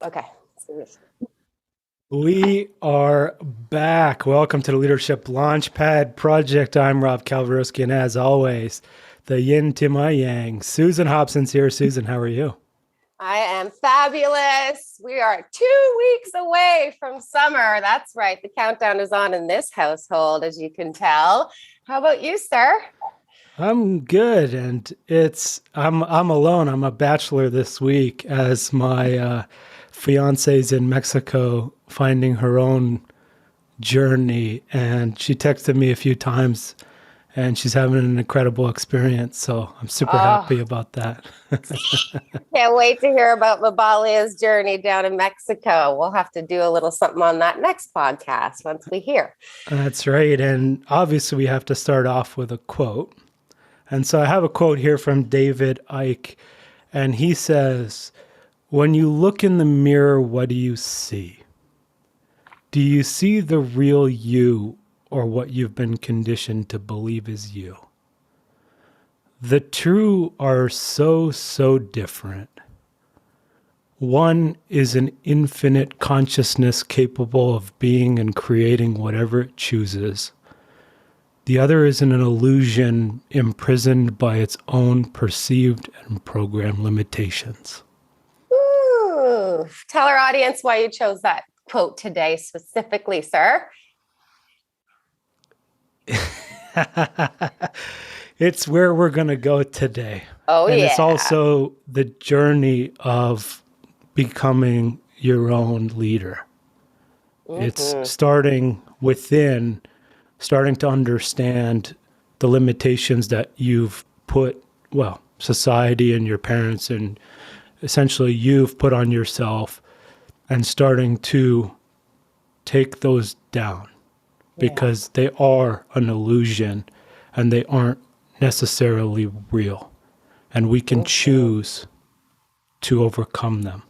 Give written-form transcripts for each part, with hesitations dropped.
Okay. We are back. Welcome to the Leadership Launchpad Project. I'm Rob Kalvarowski, and as always, the yin to my yang. Susan Hobson's here. Susan, how are you? I am fabulous. We are 2 weeks away from summer. That's right. The countdown is on in this household, as you can tell. How about you, sir? I'm good, and I'm alone. I'm a bachelor this week as my fiance's in Mexico finding her own journey, and she texted me a few times and she's having an incredible experience. So I'm super happy about that. Can't wait to hear about Mabalia's journey down in Mexico. We'll have to do a little something on that next podcast once we hear. That's right. And obviously we have to start off with a quote. And so I have a quote here from David Icke, and he says, "When you look in the mirror, what do you see? Do you see the real you or what you've been conditioned to believe is you? The two are so different. One is an infinite consciousness capable of being and creating whatever it chooses. The other is an illusion imprisoned by its own perceived and programmed limitations." Ooh. Tell our audience why you chose that quote today specifically, sir. It's where we're going to go today. Oh, and yeah. It's also the journey of becoming your own leader. Mm-hmm. It's starting within, starting to understand the limitations that you've put, society and your parents and essentially you've put on yourself, and starting to take those down because they are an illusion and they aren't necessarily real. And we can choose to overcome them.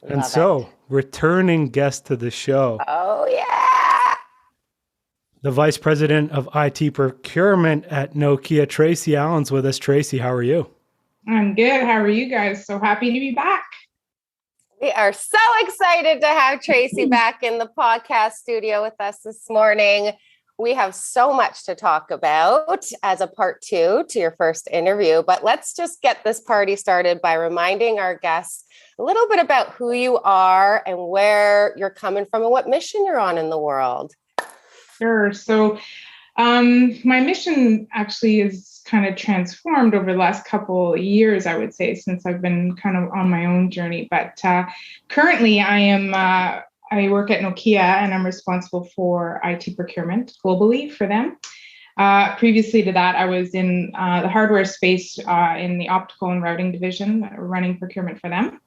And so, returning guest to the show. Oh, yeah. The Vice President of IT Procurement at Nokia, Tracy Allen's with us. Tracy, how are you? I'm good. How are you guys? So happy to be back. We are so excited to have Tracy back in the podcast studio with us this morning. We have so much to talk about as a part 2 to your first interview, but let's just get this party started by reminding our guests a little bit about who you are and where you're coming from and what mission you're on in the world. Sure. So my mission actually is kind of transformed over the last couple of years, I would say, since I've been kind of on my own journey. But currently I work at Nokia and I'm responsible for IT procurement globally for them. Previously to that, I was in the hardware space in the optical and routing division, running procurement for them.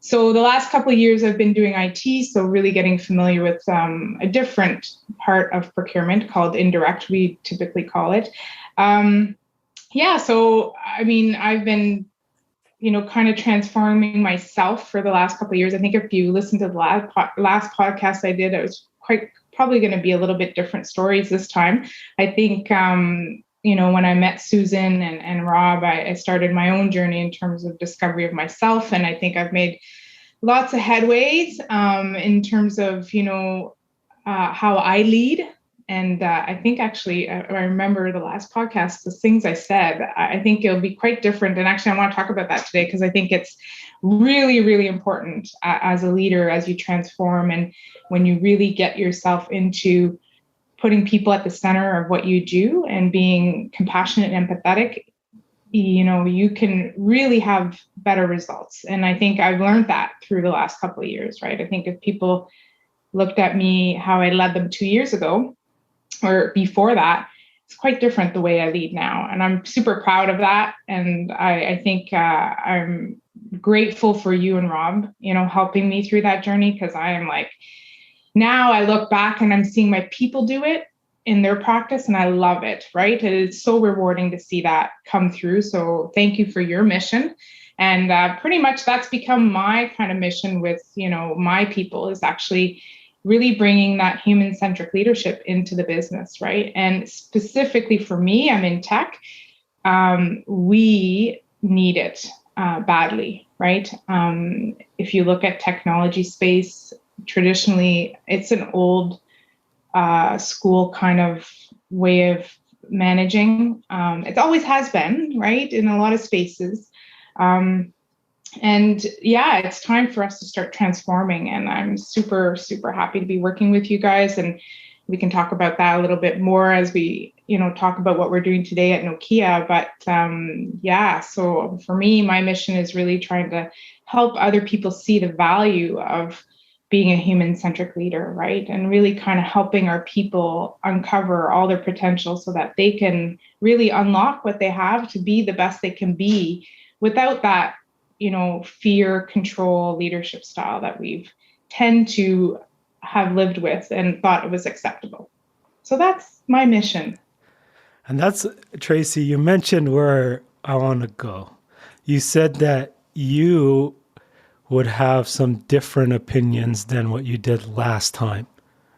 So the last couple of years I've been doing IT, so really getting familiar with a different part of procurement called indirect, we typically call it. So I mean, I've been kind of transforming myself for the last couple of years. I think if you listen to the last podcast I did, it was probably going to be a little bit different stories this time. I think, when I met Susan and Rob, I started my own journey in terms of discovery of myself. And I think I've made lots of headways in terms of, how I lead. And I think actually, I remember the last podcast, the things I said, I think it'll be quite different. And actually, I want to talk about that today because I think it's really, really important as a leader, as you transform and when you really get yourself into putting people at the center of what you do and being compassionate and empathetic, you can really have better results. And I think I've learned that through the last couple of years, right? I think if people looked at me, how I led them 2 years ago, or before that, it's quite different the way I lead now. And I'm super proud of that. And I think I'm grateful for you and Rob, helping me through that journey, because I am now I look back and I'm seeing my people do it in their practice and I love it, right? It is so rewarding to see that come through. So thank you for your mission. And pretty much that's become my kind of mission with, my people, is actually really bringing that human-centric leadership into the business, right? And specifically for me, I'm in tech. We need it badly, right? If you look at technology space, traditionally, it's an old school kind of way of managing. It always has been, right, in a lot of spaces. And yeah, it's time for us to start transforming. And I'm super, super happy to be working with you guys. And we can talk about that a little bit more as we, talk about what we're doing today at Nokia. But yeah, so for me, my mission is really trying to help other people see the value of being a human-centric leader, right? And really kind of helping our people uncover all their potential so that they can really unlock what they have to be the best they can be without that, fear, control, leadership style that we've tend to have lived with and thought it was acceptable. So that's my mission. And that's, Tracy, you mentioned where I want to go. You said that you would have some different opinions than what you did last time.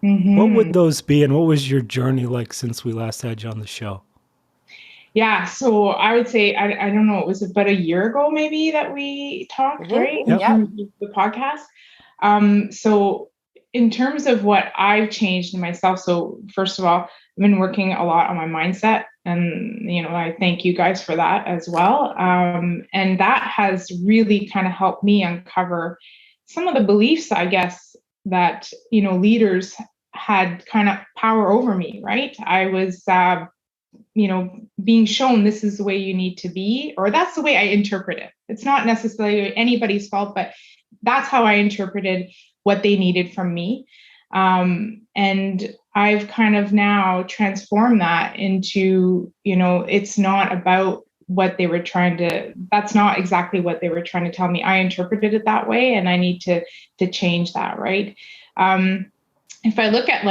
Mm-hmm. What would those be, and what was your journey like since we last had you on the show? Yeah, so I would say, I don't know, it was about a year ago maybe that we talked, right? Yep. In the podcast. So in terms of what I've changed in myself, so first of all, I've been working a lot on my mindset, and I thank you guys for that as well. And that has really kind of helped me uncover some of the beliefs, I guess, that leaders had kind of power over me, right? I was being shown this is the way you need to be, or that's the way I interpret it. It's not necessarily anybody's fault, but that's how I interpreted what they needed from me. And I've kind of now transformed that into, it's not about what they were that's not exactly what they were trying to tell me. I interpreted it that way, and I need to change that, right? If I look at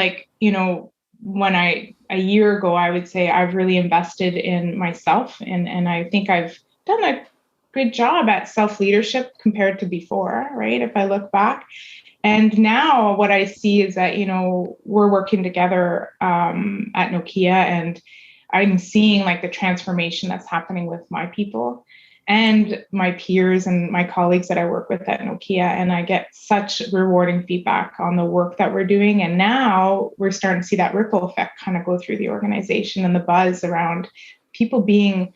a year ago, I would say I've really invested in myself, and I think I've done a good job at self-leadership compared to before, right? If I look back. And now what I see is that, we're working together at Nokia, and I'm seeing the transformation that's happening with my people and my peers and my colleagues that I work with at Nokia. And I get such rewarding feedback on the work that we're doing. And now we're starting to see that ripple effect kind of go through the organization and the buzz around people being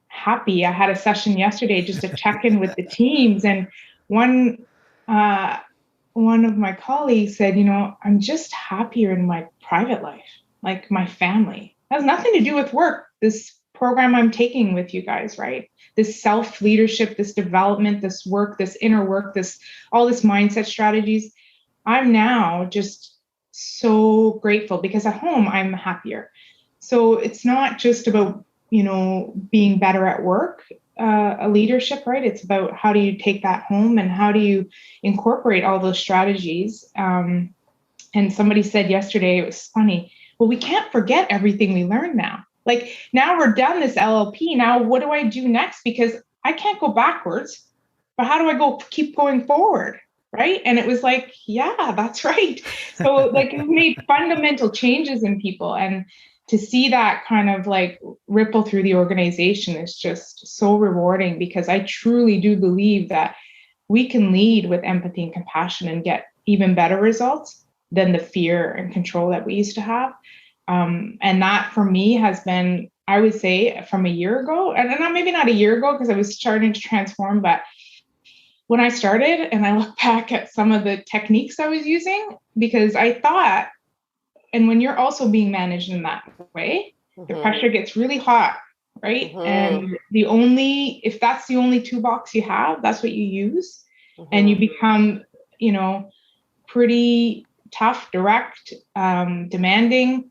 happy. I had a session yesterday just to check in with the teams. And one of my colleagues said, I'm just happier in my private life, like my family. It has nothing to do with work. This program I'm taking with you guys, right? This self-leadership, this development, this work, this inner work, all this mindset strategies. I'm now just so grateful because at home I'm happier. So it's not just about, being better at work, a leadership, right? It's about how do you take that home and how do you incorporate all those strategies. And somebody said yesterday, it was funny, well, we can't forget everything we learned now. Now we're done this LLP. Now what do I do next? Because I can't go backwards, but how do I keep going forward? Right. And it was yeah, that's right. So it made fundamental changes in people, and to see that kind of ripple through the organization is just so rewarding, because I truly do believe that we can lead with empathy and compassion and get even better results than the fear and control that we used to have. And that for me has been, I would say, from a year ago, and maybe not a year ago because I was starting to transform, but when I started and I look back at some of the techniques I was using, because I thought, and when you're also being managed in that way, the pressure gets really hot, right? And if that's the only toolbox you have, that's what you use. And you become, pretty tough, direct, demanding.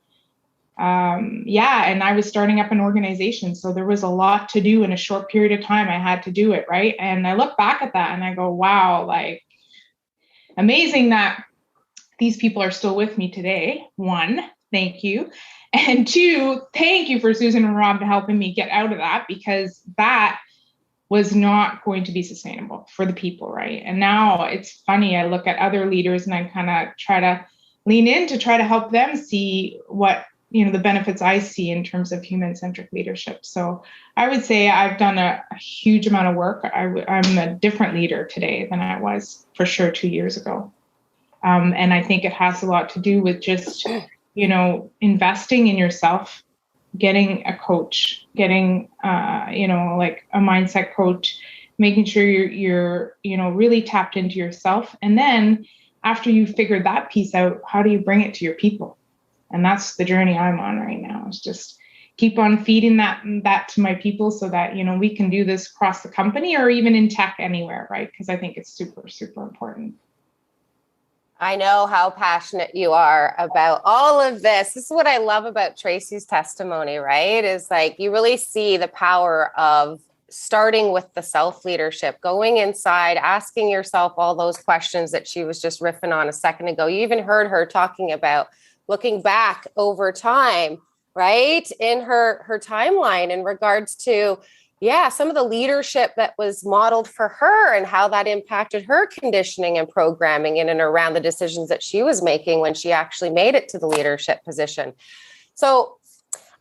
And I was starting up an organization. So there was a lot to do in a short period of time. I had to do it, right? And I look back at that and I go, wow, amazing that these people are still with me today. One, thank you. And two, thank you for Susan and Rob helping me get out of that, because that was not going to be sustainable for the people, right? And now it's funny, I look at other leaders and I kind of try to lean in to try to help them see what the benefits I see in terms of human-centric leadership. So I would say I've done a huge amount of work. I'm a different leader today than I was for sure 2 years ago. And I think it has a lot to do with just, investing in yourself, getting a coach, getting, like a mindset coach, making sure you're really tapped into yourself. And then after you've figured that piece out, how do you bring it to your people? And that's the journey I'm on right now. Is just keep on feeding that to my people so that, we can do this across the company or even in tech anywhere, right? Because I think it's super, super important. I know how passionate you are about all of this. This is what I love about Tracey's testimony, right? Is like you really see the power of starting with the self-leadership, going inside, asking yourself all those questions that she was just riffing on a second ago. You even heard her talking about looking back over time, right? In her timeline in regards to, some of the leadership that was modeled for her and how that impacted her conditioning and programming in and around the decisions that she was making when she actually made it to the leadership position. So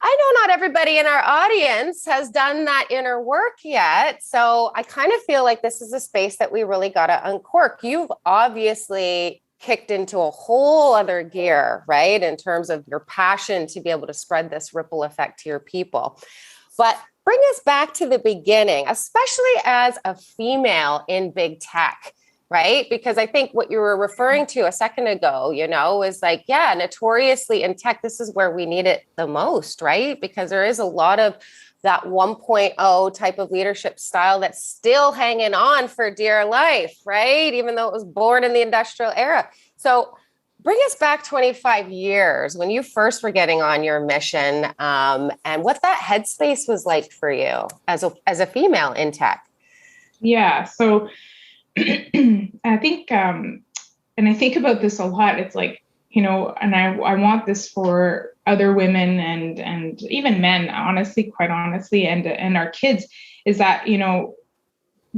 I know not everybody in our audience has done that inner work yet. So I kind of feel like this is a space that we really got to uncork. You've obviously kicked into a whole other gear, right? In terms of your passion to be able to spread this ripple effect to your people. But bring us back to the beginning, especially as a female in big tech, right? Because I think what you were referring to a second ago, is like, notoriously in tech, this is where we need it the most, right? Because there is a lot of that 1.0 type of leadership style that's still hanging on for dear life, right? Even though it was born in the industrial era. So bring us back 25 years when you first were getting on your mission, and what that headspace was like for you as a female in tech. Yeah. So I think, and I think about this a lot. It's like, and I want this for other women and even men, quite honestly, and our kids, is that,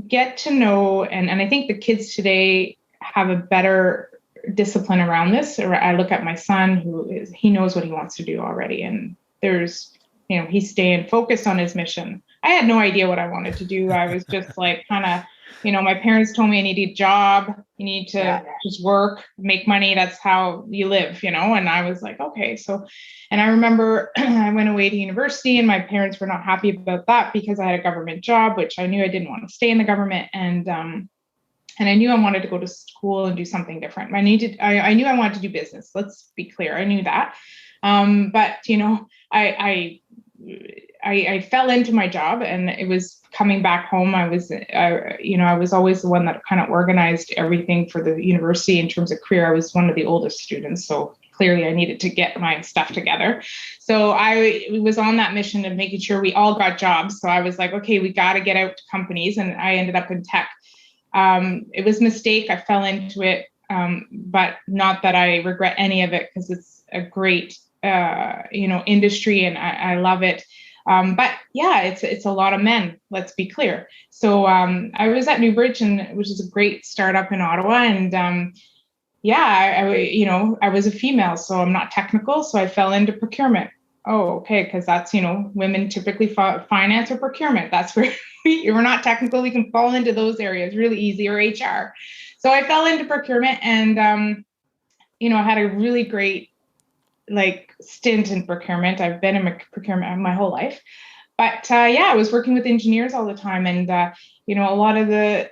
get to know, and I think the kids today have a better discipline around this. I look at my son he knows what he wants to do already. And there's, he's staying focused on his mission. I had no idea what I wanted to do. I was just like, kind of, my parents told me I need a job. You need to just work, make money. That's how you live, and I was like, okay. So, and I remember I went away to university and my parents were not happy about that because I had a government job, which I knew I didn't want to stay in the government. And I knew I wanted to go to school and do something different. I knew I wanted to do business. Let's be clear. I knew that. But, I fell into my job and it was coming back home. I was always the one that kind of organized everything for the university in terms of career. I was one of the oldest students. So clearly I needed to get my stuff together. So I was on that mission of making sure we all got jobs. So I was like, okay, we got to get out to companies. And I ended up in tech. It was a mistake. I fell into it, but not that I regret any of it because it's a great, industry and I love it. But yeah, it's a lot of men, let's be clear. So I was at Newbridge, which is a great startup in Ottawa. And I was a female, so I'm not technical. So I fell into procurement. Oh, okay, because that's, women typically finance or procurement. That's where we're not technical. We can fall into those areas really easy, or HR. So I fell into procurement and, I had a really great stint in procurement. I've been in procurement my whole life, but I was working with engineers all the time. And, a lot of the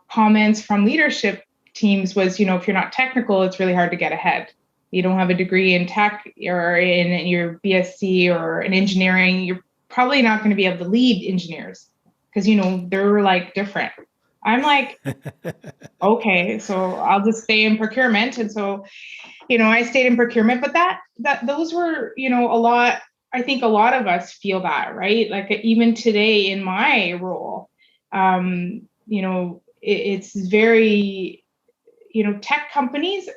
comments from leadership teams was, if you're not technical, it's really hard to get ahead. You don't have a degree in tech or in your BSc or in engineering, you're probably not going to be able to lead engineers because, they're different. I'm like, okay, so I'll just stay in procurement. And so, I stayed in procurement, but those were, a lot. I think a lot of us feel that, right? Even today in my role, it's very, tech companies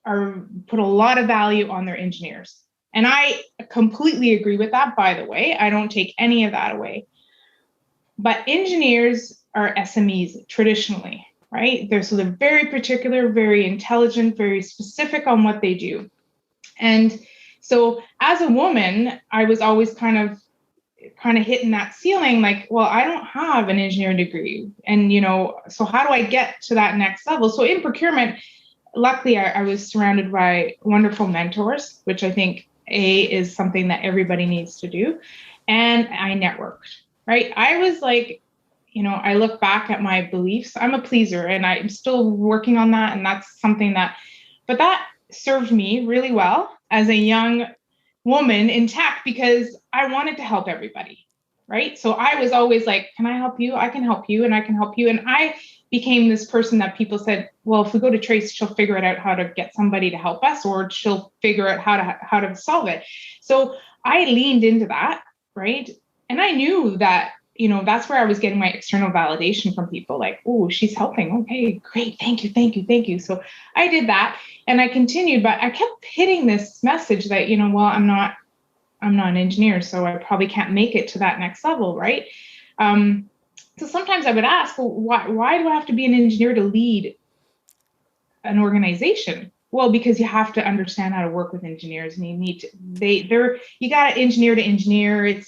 put a lot of value on their engineers. And I completely agree with that, by the way. I don't take any of that away. But engineers are SMEs traditionally, right? They're very particular, very intelligent, very specific on what they do. And so as a woman, I was always kind of hitting that ceiling, like, well, I don't have an engineering degree. And, so how do I get to that next level? So in procurement, luckily I was surrounded by wonderful mentors, which I think is something that everybody needs to do. And I networked, right? I was like, I look back at my beliefs. I'm a pleaser and I'm still working on that. And that's something but that served me really well as a young woman in tech, because I wanted to help everybody, right? So I was always like, can I help you? I can help you, and I can help you. And I became this person that people said, well, if we go to Trace, she'll figure it out how to get somebody to help us, or she'll figure out how to solve it. So I leaned into that, right? And I knew that, that's where I was getting my external validation from people, like, oh, she's helping. Okay, great. Thank you. So I did that and I continued, but I kept hitting this message that, well, I'm not an engineer, so I probably can't make it to that next level, right? So sometimes I would ask, well, why do I have to be an engineer to lead an organization? Well, because you have to understand how to work with engineers, and you need to, you got to engineer to engineer. It's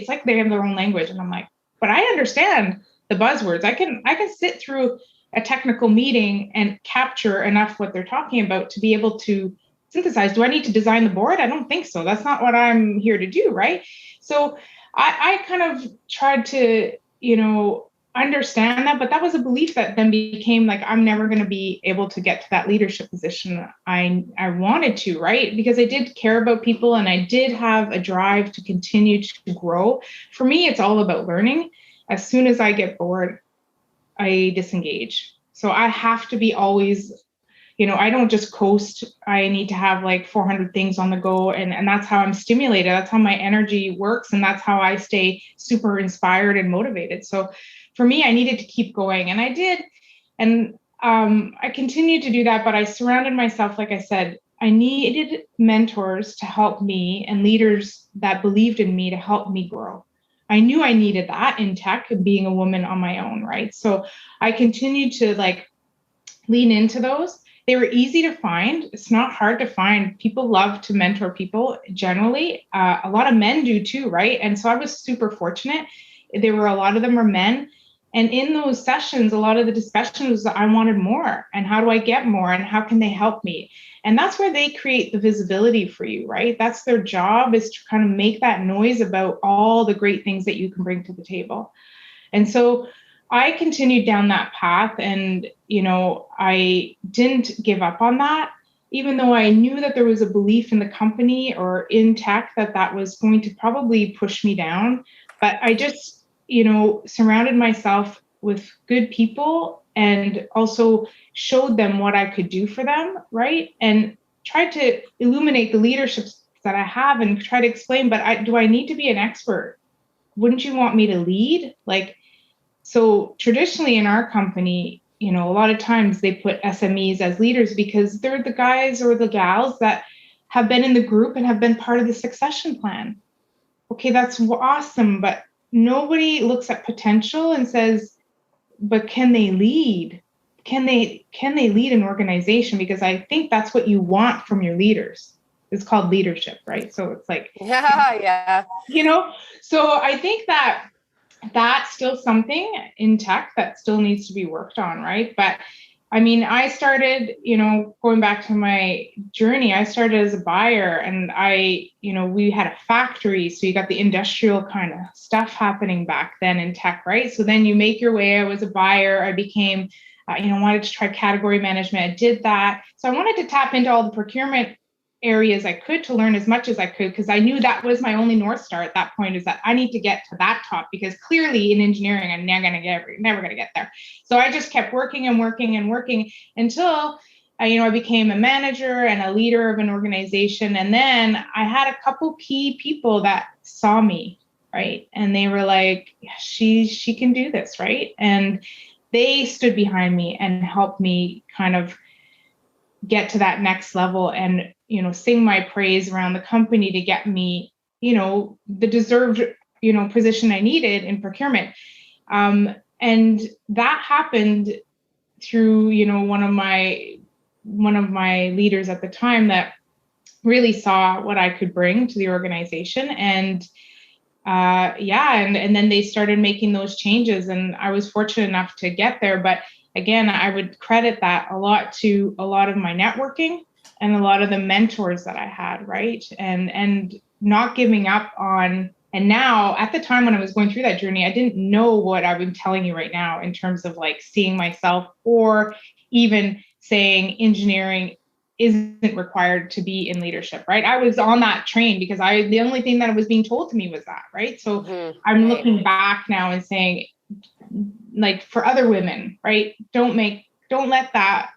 like they have their own language. And I'm like, but I understand the buzzwords. I can sit through a technical meeting and capture enough what they're talking about to be able to synthesize. Do I need to design the board? I don't think so. That's not what I'm here to do, right? So I kind of tried to, understand that, but that was a belief that then became like, I'm never going to be able to get to that leadership position I wanted to, right? Because I did care about people and I did have a drive to continue to grow. For me, it's all about learning. As soon as I get bored, I disengage. So I have to be always, I don't just coast. I need to have like 400 things on the go. And that's how I'm stimulated. That's how my energy works. And that's how I stay super inspired and motivated. So for me, I needed to keep going, and I did. And I continued to do that, but I surrounded myself, like I said, I needed mentors to help me and leaders that believed in me to help me grow. I knew I needed that in tech, being a woman on my own, right? So I continued to lean into those. They were easy to find. It's not hard to find. People love to mentor people generally. A lot of men do too, right? And so I was super fortunate. A lot of them were men. And in those sessions, a lot of the discussion was, I wanted more. And how do I get more? And how can they help me? And that's where they create the visibility for you, right? That's their job, is to kind of make that noise about all the great things that you can bring to the table. And so I continued down that path, and, I didn't give up on that, even though I knew that there was a belief in the company or in tech that was going to probably push me down. But I just, surrounded myself with good people and also showed them what I could do for them, right? And tried to illuminate the leadership that I have and try to explain, but do I need to be an expert? Wouldn't you want me to lead? So traditionally in our company, a lot of times they put SMEs as leaders because they're the guys or the gals that have been in the group and have been part of the succession plan. Okay, that's awesome, but nobody looks at potential and says, but can they lead? Can they lead an organization? Because I think that's what you want from your leaders. It's called leadership, right? So it's like, yeah. So I think that's still something in tech that still needs to be worked on, right? But I mean, I started, going back to my journey, I started as a buyer, and we had a factory. So you got the industrial kind of stuff happening back then in tech, right? So then you make your way. I was a buyer. I became, wanted to try category management. I did that. So I wanted to tap into all the procurement areas I could to learn as much as I could, because I knew that was my only North Star at that point, is that I need to get to that top, because clearly in engineering, I'm never going to get there. So I just kept working and working and working until I became a manager and a leader of an organization. And then I had a couple key people that saw me, right? And they were like, yeah, she can do this, right? And they stood behind me and helped me kind of get to that next level and, sing my praise around the company to get me, the deserved, position I needed in procurement. And that happened through, one of my leaders at the time that really saw what I could bring to the organization. And and then they started making those changes, and I was fortunate enough to get there. But again, I would credit that a lot to a lot of my networking and a lot of the mentors that I had, right? And not giving up on. And now, at the time when I was going through that journey, I didn't know what I've been telling you right now in terms of like seeing myself, or even saying engineering isn't required to be in leadership, right? I was on that train because the only thing that was being told to me was that, right? So I'm looking back now and saying, like, for other women, right? Don't let that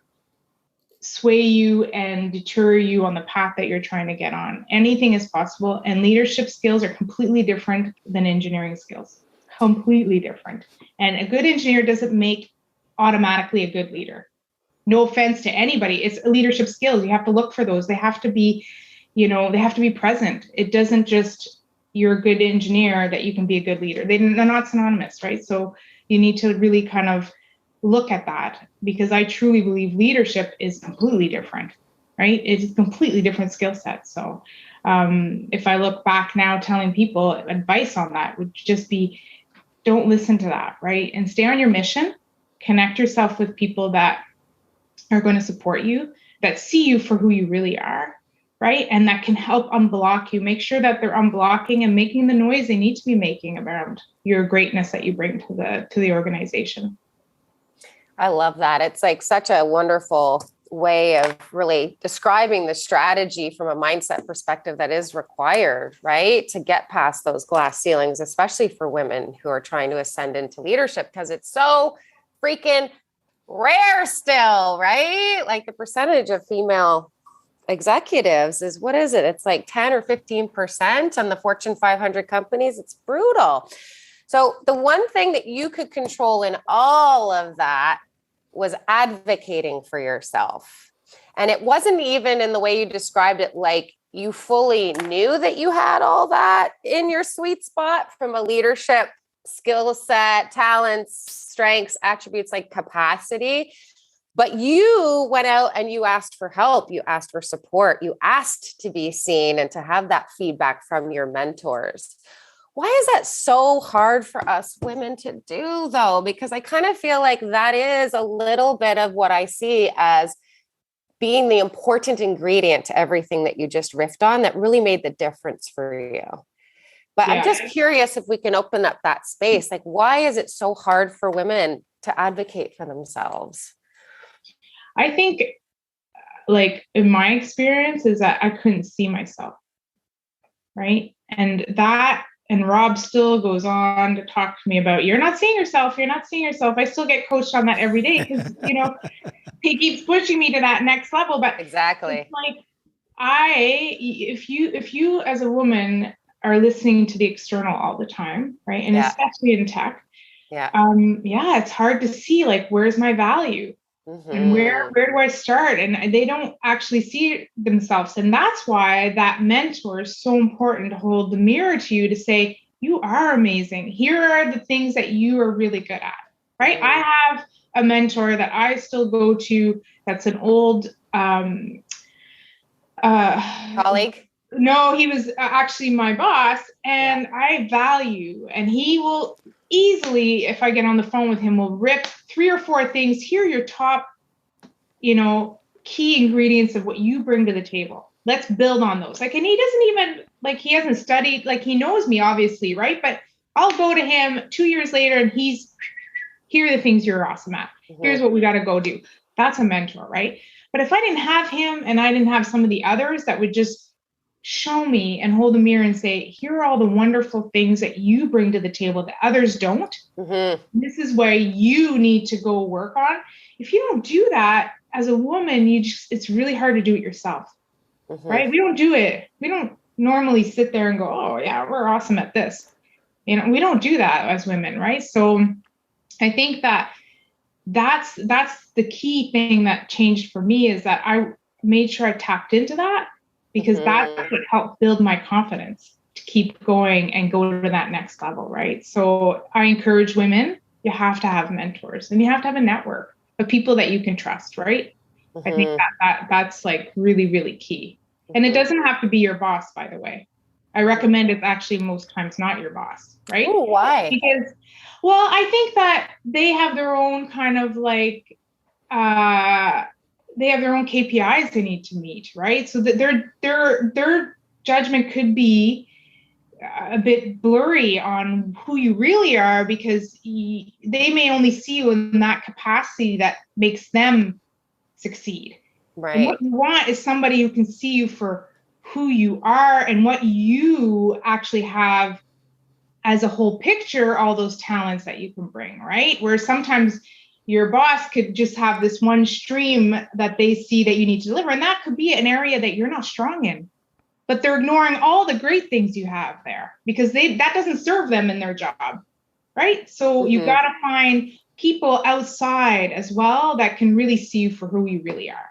sway you and deter you on the path that you're trying to get on. Anything is possible, and leadership skills are completely different than engineering skills. Completely different. And a good engineer doesn't make automatically a good leader. No offense to anybody, it's leadership skills. You have to look for those. They have to be, they have to be present. It doesn't just, you're a good engineer that you can be a good leader. They're not synonymous, right? So you need to really kind of look at that, because I truly believe leadership is completely different, right? It's a completely different skill set. So if I look back now, telling people advice on that would just be, don't listen to that, right? And stay on your mission, connect yourself with people that are going to support you, that see you for who you really are, right? And that can help unblock you. Make sure that they're unblocking and making the noise they need to be making around your greatness that you bring to the organization. I love that. It's like such a wonderful way of really describing the strategy from a mindset perspective that is required, right? To get past those glass ceilings, especially for women who are trying to ascend into leadership, because it's so freaking rare still, right? Like the percentage of female executives is, what is it? It's like 10 or 15% on the Fortune 500 companies. It's brutal. So the one thing that you could control in all of that was advocating for yourself. And it wasn't even in the way you described it, like you fully knew that you had all that in your sweet spot from a leadership skill set, talents, strengths, attributes, like capacity. But you went out and you asked for help. You asked for support. You asked to be seen and to have that feedback from your mentors. Why is that so hard for us women to do, though? Because I kind of feel like that is a little bit of what I see as being the important ingredient to everything that you just riffed on that really made the difference for you. But I'm just curious if we can open up that space. Like, why is it so hard for women to advocate for themselves? I think, like, in my experience, is that I couldn't see myself, right? And Rob still goes on to talk to me about, you're not seeing yourself. I still get coached on that every day because, he keeps pushing me to that next level. But exactly, it's like, if you as a woman are listening to the external all the time, right? And especially in tech, it's hard to see, like, where's my value? And where do I start? And they don't actually see themselves. And that's why that mentor is so important, to hold the mirror to you, to say, you are amazing. Here are the things that you are really good at, right? I have a mentor that I still go to. That's an old colleague. No, he was actually my boss, and I value, and he will easily, if I get on the phone with him, will rip 3 or 4 things. Here are your top, key ingredients of what you bring to the table. Let's build on those. Like, and he doesn't even, like, he hasn't studied, like, he knows me obviously, right? But I'll go to him 2 years later and here are the things you're awesome at. Here's what we got to go do. That's a mentor, right? But if I didn't have him, and I didn't have some of the others that would just show me and hold a mirror and say, here are all the wonderful things that you bring to the table that others don't. This is where you need to go work on. If you don't do that as a woman, it's really hard to do it yourself, right? We don't do it. We don't normally sit there and go, oh yeah, we're awesome at this. We don't do that as women, right? So I think that's the key thing that changed for me, is that I made sure I tapped into that, because that's what helped build my confidence to keep going and go to that next level, right? So I encourage women, you have to have mentors, and you have to have a network of people that you can trust, right? I think that's like really, really key. And it doesn't have to be your boss, by the way. I recommend it's actually most times not your boss, right? Ooh, why? Because, well, I think that they have their own kind of like, they have their own KPIs they need to meet, right? So that their judgment could be a bit blurry on who you really are, because they may only see you in that capacity that makes them succeed. Right. And what you want is somebody who can see you for who you are and what you actually have as a whole picture, all those talents that you can bring, right? Where sometimes your boss could just have this one stream that they see that you need to deliver, and that could be an area that you're not strong in, but they're ignoring all the great things you have there because that doesn't serve them in their job, right? So you got to find people outside as well that can really see you for who you really are,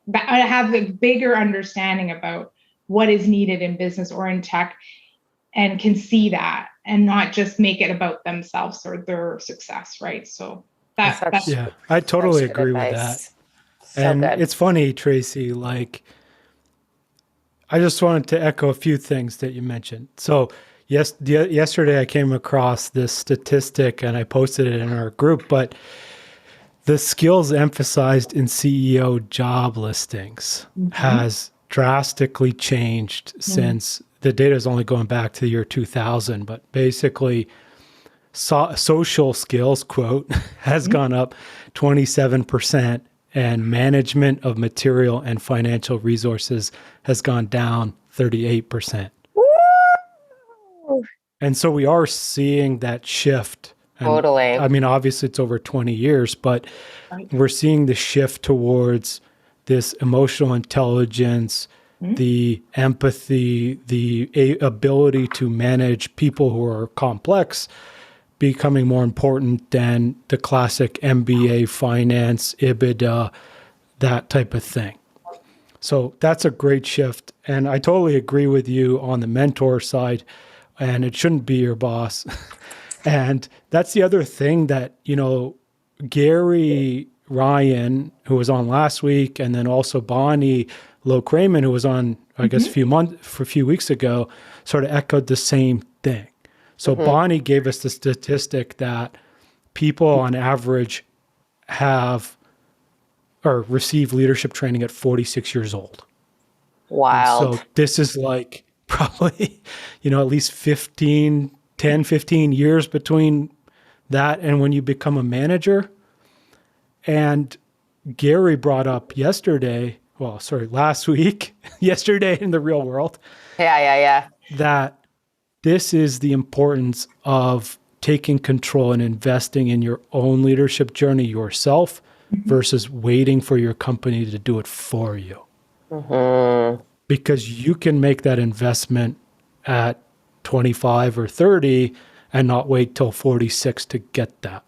that have a bigger understanding about what is needed in business or in tech, and can see that and not just make it about themselves or their success, right? So that's yeah, I totally agree with that. So and good. It's funny, Tracy, like, I just wanted to echo a few things that you mentioned. So yesterday I came across this statistic and I posted it in our group, but the skills emphasized in CEO job listings has drastically changed since the data is only going back to the year 2000, but basically social skills, quote, has gone up 27%, and management of material and financial resources has gone down 38%. Woo! And so we are seeing that shift. And, Totally. I mean, obviously it's over 20 years, but we're seeing the shift towards this emotional intelligence, the empathy, the ability to manage people who are complex, becoming more important than the classic MBA, finance, EBITDA, that type of thing. So that's a great shift. And I totally agree with you on the mentor side, and it shouldn't be your boss. And that's the other thing that, Gary Ryan, who was on last week, and then also Bonnie Low-Kramen, who was on, I guess, a few weeks ago, sort of echoed the same thing. So Bonnie gave us the statistic that people on average have or receive leadership training at 46 years old. Wow. So this is like probably, at least 15 years between that and when you become a manager. And Gary brought up last week, yesterday in the real world. Yeah. That this is the importance of taking control and investing in your own leadership journey yourself versus waiting for your company to do it for you. Because you can make that investment at 25 or 30 and not wait till 46 to get that.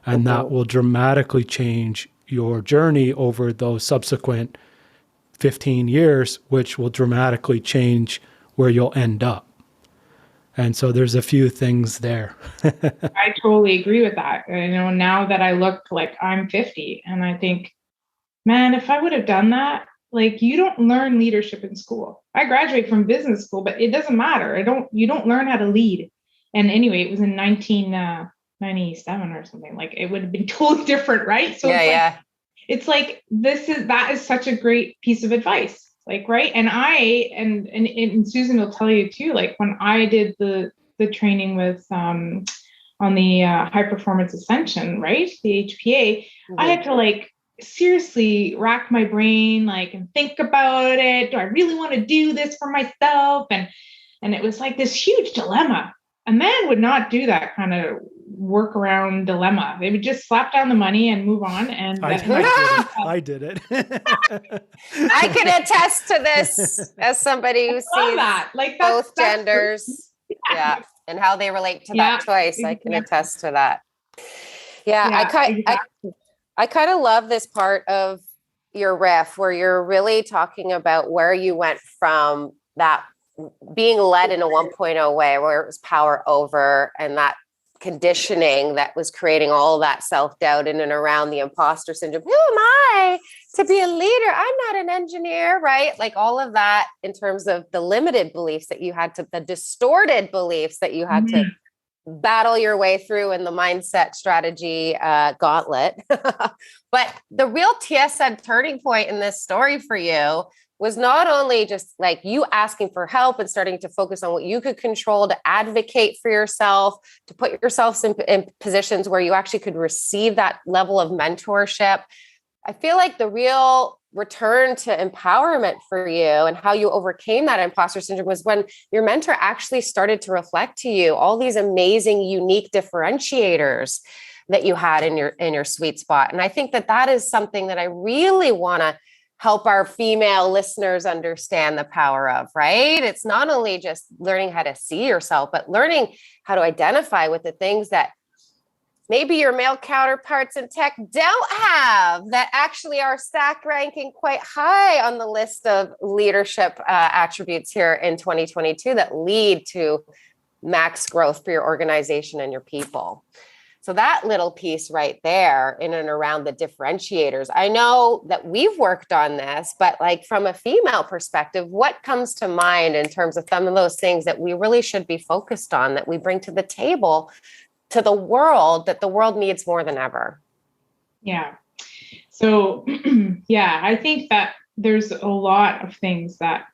And that will dramatically change your journey over those subsequent 15 years, which will dramatically change where you'll end up. And so there's a few things there. I totally agree with that. Now that I look like I'm 50 and I think, man, if I would have done that, like, you don't learn leadership in school. I graduated from business school, but it doesn't matter. You don't learn how to lead. And anyway, it was in 1997 or something. Like, it would have been totally different, right? So it's like that is such a great piece of advice. Like, right. And and Susan will tell you too, like, when I did the training with, on the high performance ascension, right? The HPA, I had to like seriously rack my brain, like, and think about it. Do I really want to do this for myself? And it was like this huge dilemma. A man would not do that kind of workaround dilemma. They would just slap down the money and move on. And I did it. I can attest to this as somebody who sees that. Like, both genders, and how they relate to that choice. I can attest to that. I kind of love this part of your riff where you're really talking about where you went from that being led in a 1.0 way, where it was power over, and that conditioning that was creating all that self-doubt in and around the imposter syndrome. Who am I to be a leader? I'm not an engineer, right? Like all of that in terms of the limited beliefs that you had to, the distorted beliefs that you had to battle your way through in the mindset strategy gauntlet. But the real TSN turning point in this story for you was not only just like you asking for help and starting to focus on what you could control, to advocate for yourself, to put yourselves in positions where you actually could receive that level of mentorship. I feel like the real return to empowerment for you and how you overcame that imposter syndrome was when your mentor actually started to reflect to you all these amazing, unique differentiators that you had in your sweet spot. And I think that is something that I really want to help our female listeners understand the power of, right? It's not only just learning how to see yourself, but learning how to identify with the things that maybe your male counterparts in tech don't have, that actually are stack ranking quite high on the list of leadership attributes here in 2022 that lead to max growth for your organization and your people. So that little piece right there in and around the differentiators, I know that we've worked on this, but like from a female perspective, what comes to mind in terms of some of those things that we really should be focused on, that we bring to the table, to the world, that the world needs more than ever? Yeah. So, yeah, I think that there's a lot of things that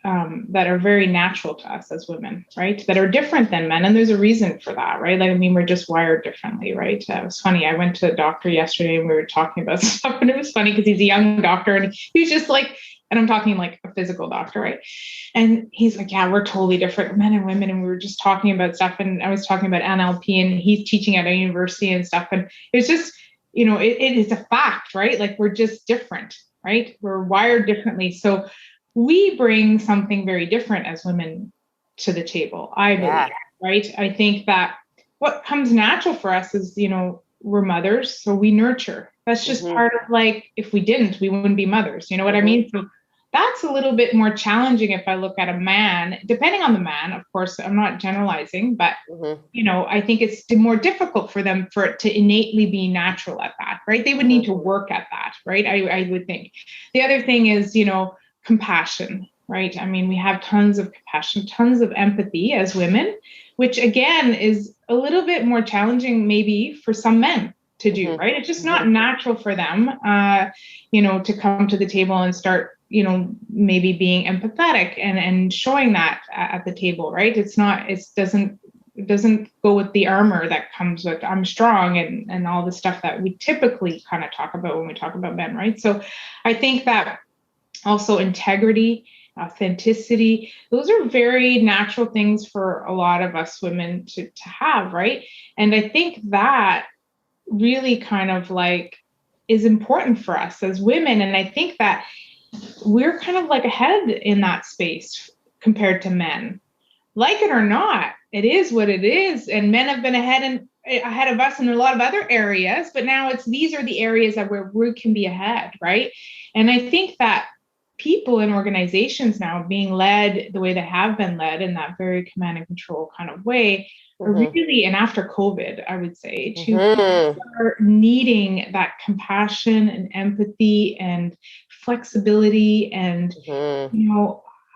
are very natural to us as women, right? That are different than men. And there's a reason for that, right? Like, I mean, we're just wired differently, right? It was funny. I went to a doctor yesterday and we were talking about stuff, and it was funny because he's a young doctor and he's just like, and I'm talking like a physical doctor, right? And he's like, yeah, we're totally different, men and women. And we were just talking about stuff. And I was talking about NLP, and he's teaching at a university and stuff. And it's just, it is a fact, right? Like, we're just different, right? We're wired differently. So we bring something very different as women to the table, I believe, right? I think that what comes natural for us is, we're mothers, so we nurture. That's just part of, like, if we didn't, we wouldn't be mothers. You know what I mean? So that's a little bit more challenging if I look at a man, depending on the man, of course, I'm not generalizing, but, I think it's more difficult for them for it to innately be natural at that, right? They would need to work at that, right? I would think. The other thing is, compassion, right? I mean, we have tons of compassion, tons of empathy as women, which again is a little bit more challenging maybe for some men to do, right? It's just not natural for them, to come to the table and start, maybe being empathetic and showing that at the table, right? It doesn't go with the armor that comes with I'm strong and all the stuff that we typically kind of talk about when we talk about men, right? So I think that also integrity, authenticity, those are very natural things for a lot of us women to have, right? And I think that really kind of like is important for us as women. And I think that we're kind of like ahead in that space compared to men. Like it or not, it is what it is. And men have been ahead of us in a lot of other areas, but now these are the areas that where we can be ahead, right? And I think that people in organizations now being led the way they have been led in that very command and control kind of way are really, and after COVID, I would say, are needing that compassion and empathy and flexibility. And,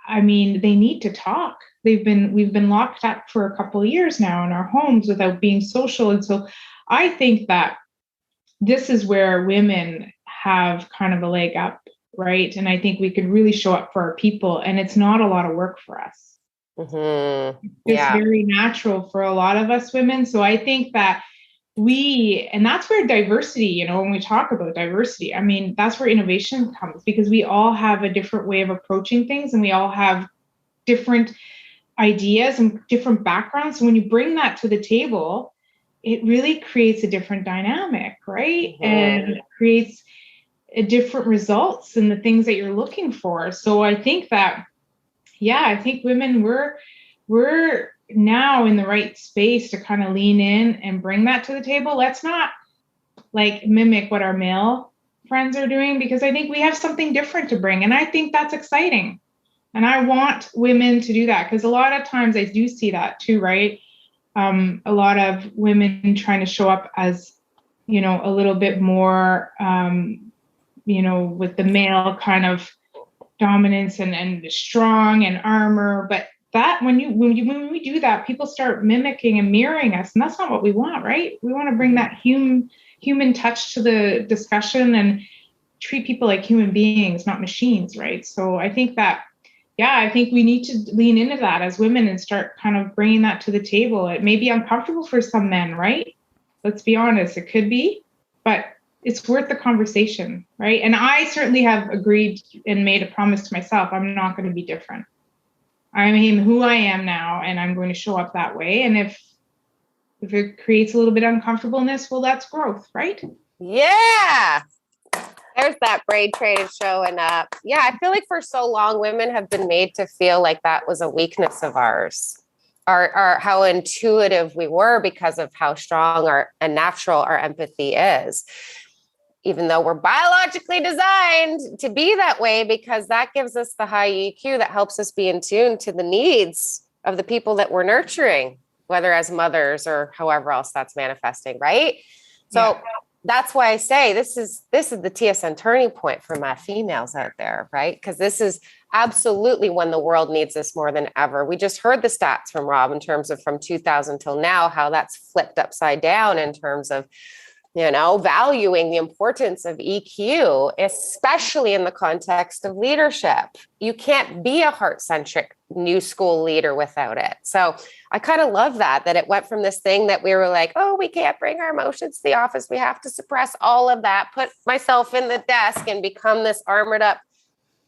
I mean, they need to talk. We've been locked up for a couple of years now in our homes without being social. And so I think that this is where women have kind of a leg up, right? And I think we could really show up for our people, and it's not a lot of work for us. It's very natural for a lot of us women. So I think that and that's where diversity, when we talk about diversity, I mean, that's where innovation comes, because we all have a different way of approaching things, and we all have different ideas and different backgrounds. So when you bring that to the table, it really creates a different dynamic, right? And it creates different results and the things that you're looking for. So I think that, I think women, we're now in the right space to kind of lean in and bring that to the table. Let's not like mimic what our male friends are doing, because I think we have something different to bring. And I think that's exciting. And I want women to do that, because a lot of times I do see that too, right? a lot of women trying to show up as, a little bit more, with the male kind of dominance and strong and armor. But that when we do that, people start mimicking and mirroring us, and that's not what we want, right? We want to bring that human touch to the discussion and treat people like human beings, not machines, right? So I think that, I think we need to lean into that as women and start kind of bringing that to the table. It may be uncomfortable for some men, right? Let's be honest, it could be, but it's worth the conversation, right? And I certainly have agreed and made a promise to myself, I'm not going to be different. I am who I am now, and I'm going to show up that way. And if it creates a little bit of uncomfortableness, well, that's growth, right? Yeah. There's that braid traded showing up. Yeah, I feel like for so long, women have been made to feel like that was a weakness of ours. Our how intuitive we were because of how strong and natural our empathy is. Even though we're biologically designed to be that way, because that gives us the high EQ that helps us be in tune to the needs of the people that we're nurturing, whether as mothers or however else that's manifesting, right? So that's why I say this is the TSN turning point for my females out there, right? Because this is absolutely when the world needs this more than ever. We just heard the stats from Rob in terms of from 2000 till now, how that's flipped upside down in terms of, valuing the importance of EQ, especially in the context of leadership. You can't be a heart-centric new school leader without it. So I kind of love that it went from this thing that we were like, oh, we can't bring our emotions to the office. We have to suppress all of that, put myself in the desk and become this armored up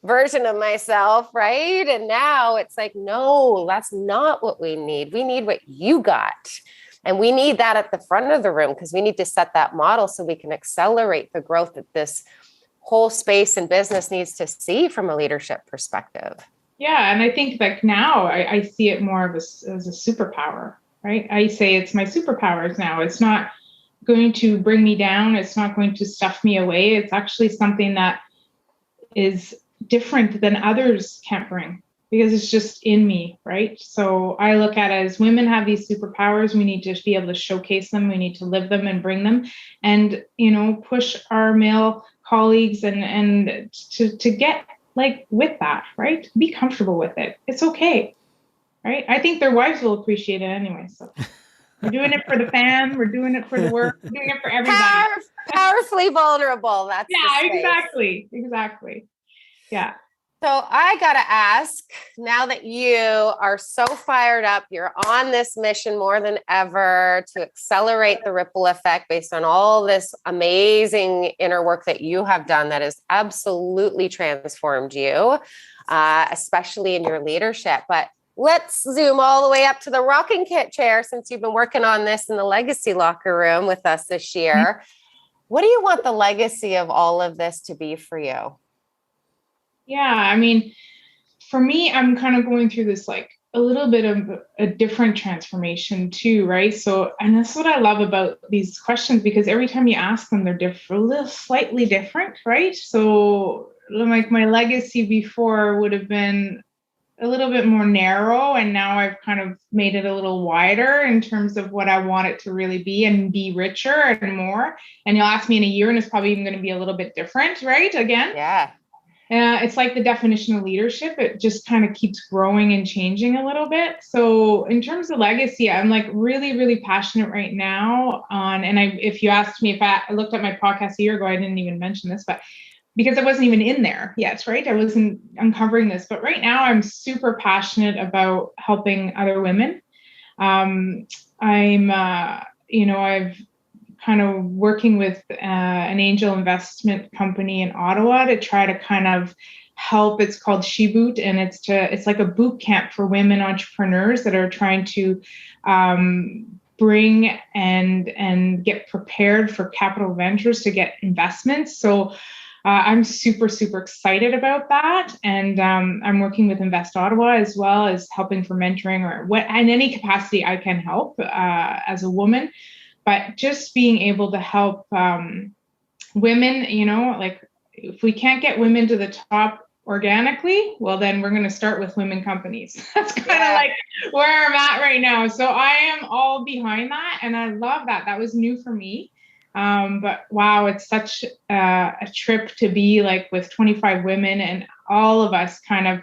version of myself, right? And now it's like, no, that's not what we need. We need what you got. And we need that at the front of the room because we need to set that model so we can accelerate the growth that this whole space and business needs to see from a leadership perspective. Yeah. And I think like now I see it more of as a superpower, right? I say it's my superpowers now. It's not going to bring me down. It's not going to stuff me away. It's actually something that is different than others can't bring, because it's just in me, right? So I look at it as women have these superpowers. We need to be able to showcase them. We need to live them and bring them and, push our male colleagues and to get like with that, right? Be comfortable with it. It's okay, right? I think their wives will appreciate it anyway. So we're doing it for the fam. We're doing it for the work. We're doing it for everybody. Powerfully vulnerable. That's exactly. Yeah. So I got to ask, now that you are so fired up, you're on this mission more than ever to accelerate the ripple effect based on all this amazing inner work that you have done that has absolutely transformed you, especially in your leadership. But let's zoom all the way up to the rocking kit chair, since you've been working on this in the legacy locker room with us this year. Mm-hmm. What do you want the legacy of all of this to be for you? Yeah, I mean, for me, I'm kind of going through this like a little bit of a different transformation too, right? So, and that's what I love about these questions, because every time you ask them, they're different, a little slightly different, right? So like my legacy before would have been a little bit more narrow, and now I've kind of made it a little wider in terms of what I want it to really be and be richer and more. And you'll ask me in a year and it's probably even going to be a little bit different, right? Again. Yeah. It's like the definition of leadership. It just kind of keeps growing and changing a little bit. So in terms of legacy, I'm like really, really passionate right now on, and if you asked me if I looked at my podcast a year ago, I didn't even mention this, but because I wasn't even in there yet, right? I wasn't uncovering this, but right now I'm super passionate about helping other women. I've kind of working with an angel investment company in Ottawa to try to kind of help. It's called She Boot, and it's like a boot camp for women entrepreneurs that are trying to bring and get prepared for capital ventures to get investments. So I'm super, super excited about that. And I'm working with Invest Ottawa as well as helping for mentoring or what in any capacity I can help as a woman. But just being able to help women, like if we can't get women to the top, organically, well, then we're going to start with women companies. That's kind of Yeah. like where I'm at right now. So I am all behind that. And I love that. That was new for me. But wow, it's such a trip to be like with 25 women and all of us kind of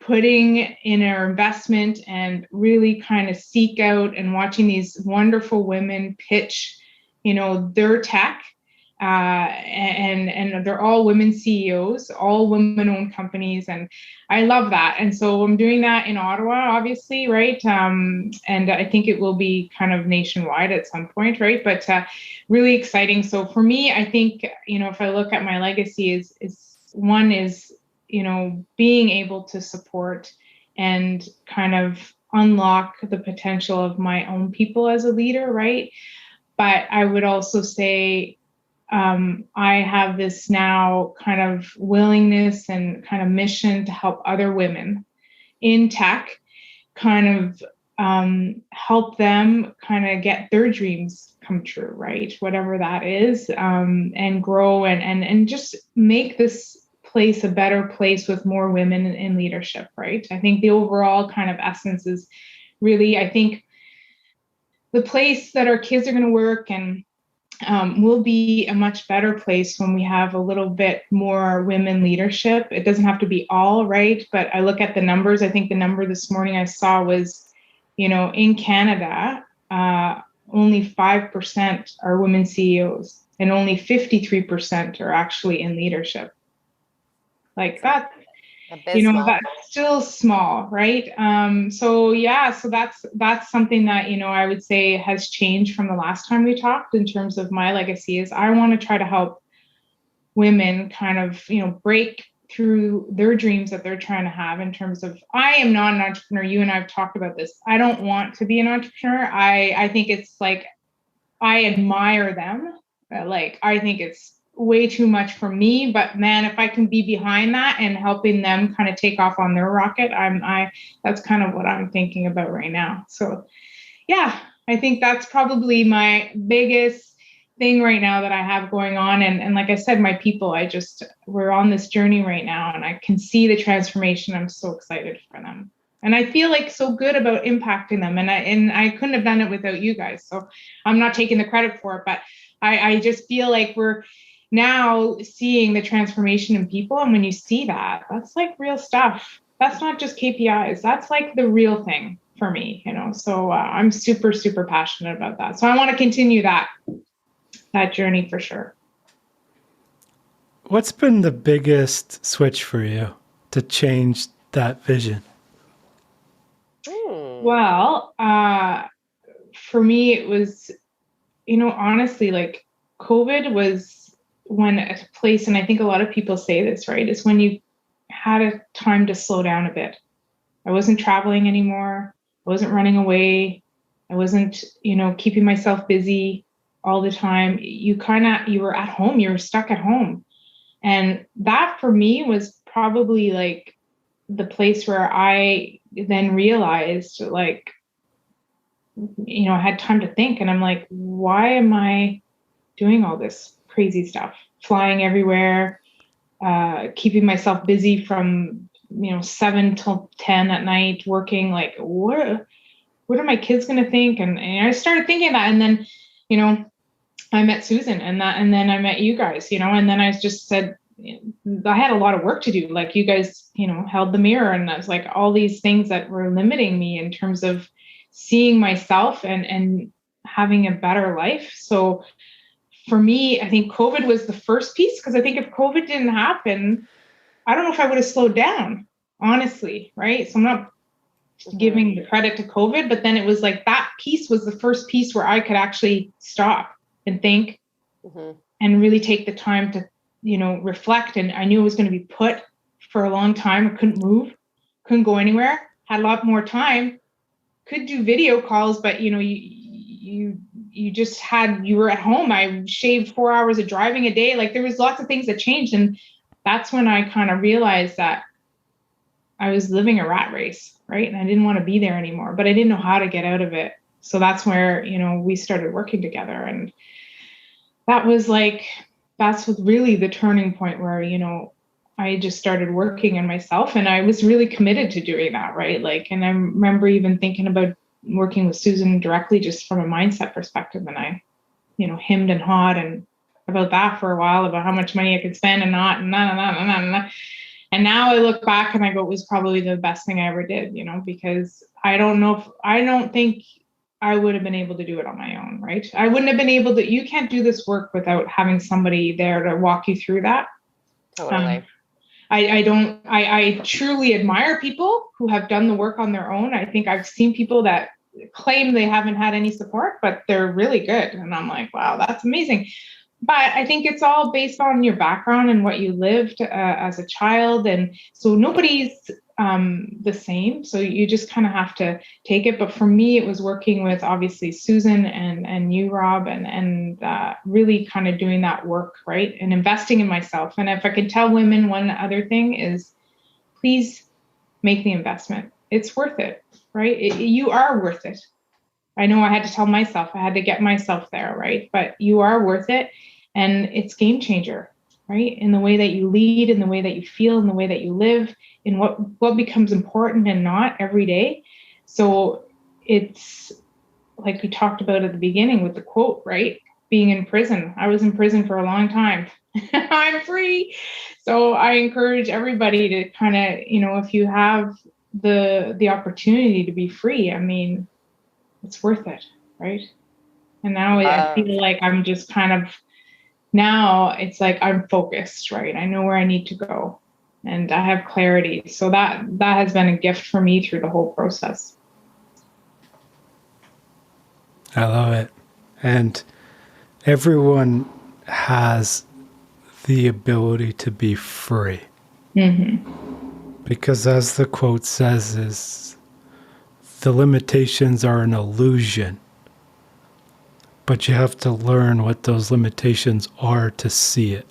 putting in our investment and really kind of seek out and watching these wonderful women pitch, their tech. And they're all women CEOs, all women-owned companies, and I love that. And so I'm doing that in Ottawa, obviously, right? And I think it will be kind of nationwide at some point, right? But really exciting. So for me, I think if I look at my legacy, is one is being able to support and kind of unlock the potential of my own people as a leader, right? But I would also say I have this now kind of willingness and kind of mission to help other women in tech kind of help them kind of get their dreams come true, right? Whatever that is, and grow and just make this place a better place with more women in leadership, right? I think the overall kind of essence is really, I think the place that our kids are going to work and will be a much better place when we have a little bit more women leadership. It doesn't have to be all, right? But I look at the numbers. I think the number this morning I saw was, in Canada, only 5% are women CEOs and only 53% are actually in leadership. Like that. That's still small, right? So that's something that, I would say has changed from the last time we talked in terms of my legacy is I want to try to help women kind of, break through their dreams that they're trying to have in terms of, I am not an entrepreneur. You and I have talked about this. I don't want to be an entrepreneur. I think it's like, I admire them. Like, I think it's way too much for me, but man, if I can be behind that and helping them kind of take off on their rocket, that's kind of what I'm thinking about right now. So yeah, I think that's probably my biggest thing right now that I have going on. And like I said, my people, we're on this journey right now and I can see the transformation. I'm so excited for them. And I feel like so good about impacting them. And I couldn't have done it without you guys. So I'm not taking the credit for it, but I just feel like we're now seeing the transformation in people. And when you see that, that's like real stuff. That's not just KPIs. That's like the real thing for me, so I'm super, super passionate about that. So I want to continue that journey for sure. What's been the biggest switch for you to change that vision? Well, for me, it was, honestly, like COVID was when a place, and I think a lot of people say this, right, is when you had a time to slow down a bit. I wasn't traveling anymore. I wasn't running away. I wasn't, keeping myself busy all the time. You were at home. You were stuck at home. And that for me was probably like the place where I then realized, like, I had time to think. And I'm like, why am I doing all this crazy stuff? Flying everywhere, keeping myself busy from 7 till 10 at night, working. Like, what are my kids going to think? And I started thinking that, and then I met Susan, and then I met you guys, and then I just said I had a lot of work to do. Like, you guys held the mirror, and I was like, all these things that were limiting me in terms of seeing myself and having a better life. So for me, I think COVID was the first piece, because I think if COVID didn't happen, I don't know if I would have slowed down, honestly, right? So I'm not giving the credit to COVID, but then it was like that piece was the first piece where I could actually stop and think and really take the time to, reflect. And I knew it was going to be put for a long time. I couldn't move, couldn't go anywhere, had a lot more time, could do video calls, but you were at home. I shaved 4 hours of driving a day. Like, there was lots of things that changed. And that's when I kind of realized that I was living a rat race, right? And I didn't want to be there anymore, but I didn't know how to get out of it. So that's where, we started working together. And that's really the turning point where, I just started working on myself, and I was really committed to doing that, right? Like, and I remember even thinking about working with Susan directly just from a mindset perspective. And I, hemmed and hawed and about that for a while, about how much money I could spend and not, and nah, nah, nah, nah, nah. And now I look back and I go, it was probably the best thing I ever did, because I don't think I would have been able to do it on my own, right? I wouldn't have been able to, you can't do this work without having somebody there to walk you through that. Totally. I truly admire people who have done the work on their own. I think I've seen people that claim they haven't had any support, but they're really good. And I'm like, wow, that's amazing. But I think it's all based on your background and what you lived as a child. And so nobody's the same. So you just kind of have to take it. But for me, it was working with obviously Susan and you, Rob, and really kind of doing that work, right? And investing in myself. And if I could tell women one other thing is, please make the investment. It's worth it, right? You are worth it. I know I had to tell myself, I had to get myself there, right? But you are worth it. And it's game changer, right? In the way that you lead, in the way that you feel, in the way that you live, in what becomes important and not every day. So it's like we talked about at the beginning with the quote, right? Being in prison. I was in prison for a long time. I'm free. So I encourage everybody to kind of, if you have the opportunity to be free, I mean, it's worth it, right? And now I feel like I'm just kind of, now it's like I'm focused, right? I know where I need to go and I have clarity. So that has been a gift for me through the whole process. I love it. And everyone has the ability to be free. Mm-hmm. Because as the quote says, is the limitations are an illusion. But you have to learn what those limitations are to see it.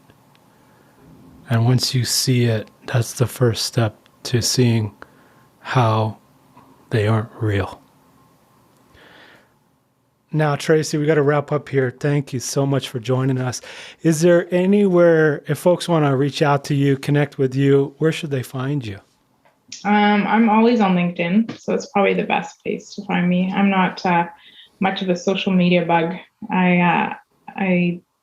And once you see it, that's the first step to seeing how they aren't real. Now, Tracy, we got to wrap up here. Thank you so much for joining us. Is there anywhere, if folks want to reach out to you, connect with you, where should they find you? I'm always on LinkedIn, so it's probably the best place to find me. I'm not much of a social media bug. I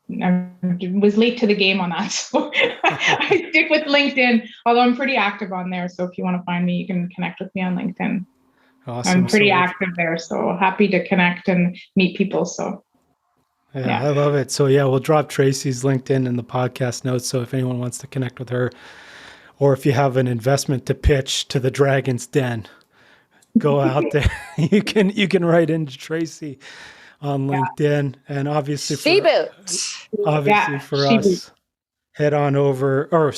was late to the game on that, so I stick with LinkedIn, although I'm pretty active on there. So if you want to find me, you can connect with me on LinkedIn. Awesome. I'm pretty active there, so happy to connect and meet people. So yeah, I love it. So yeah, we'll drop Tracy's LinkedIn in the podcast notes. So if anyone wants to connect with her, or if you have an investment to pitch to the Dragon's Den, go out there. You can write into Tracy on LinkedIn, and obviously for us, head on over,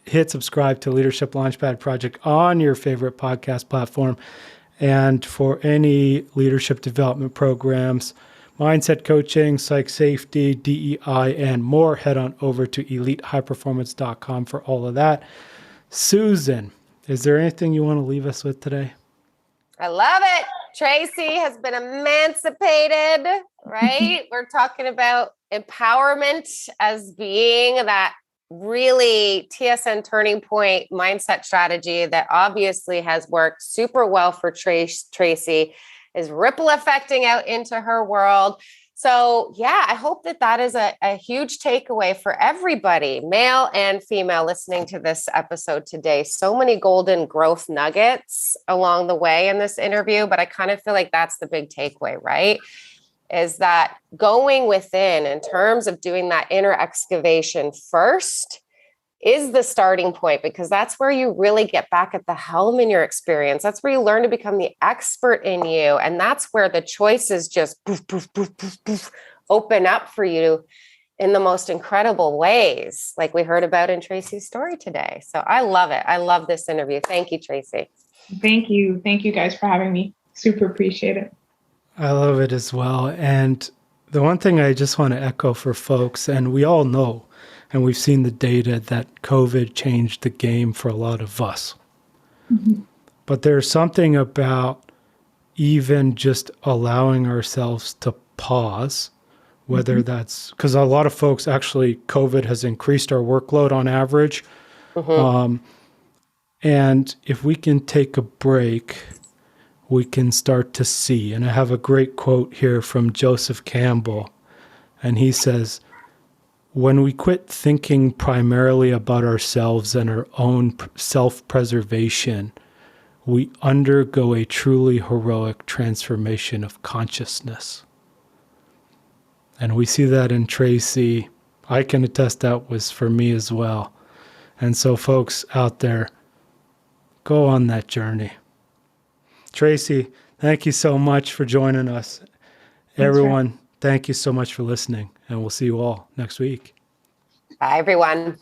hit subscribe to Leadership Launchpad Project on your favorite podcast platform. And for any leadership development programs, mindset coaching, psych safety, DEI, and more, head on over to elitehighperformance.com for all of that. Susan, is there anything you want to leave us with today? I love it. Tracy has been emancipated, right? We're talking about empowerment as being that really TSN turning point mindset strategy that obviously has worked super well for Tracy, is ripple affecting out into her world. So yeah, I hope that is a huge takeaway for everybody, male and female, listening to this episode today. So many golden growth nuggets along the way in this interview, but I kind of feel like that's the big takeaway, right? Is that going within in terms of doing that inner excavation first is the starting point, because that's where you really get back at the helm in your experience. That's where you learn to become the expert in you. And that's where the choices just poof, poof, poof, poof, poof, open up for you in the most incredible ways, like we heard about in Tracy's story today. So I love it. I love this interview. Thank you, Tracy. Thank you. Thank you guys for having me. Super appreciate it. I love it as well. And the one thing I just want to echo for folks, and we all know, and we've seen the data, that COVID changed the game for a lot of us. Mm-hmm. But there's something about even just allowing ourselves to pause, whether that's because a lot of folks actually, COVID has increased our workload on average. And if we can take a break, we can start to see. And I have a great quote here from Joseph Campbell. And he says, when we quit thinking primarily about ourselves and our own self-preservation, we undergo a truly heroic transformation of consciousness. And we see that in Tracy. I can attest that was for me as well. And so folks out there, go on that journey. Tracy, thank you so much for joining us. Everyone, thank you so much for listening, and we'll see you all next week. Bye, everyone.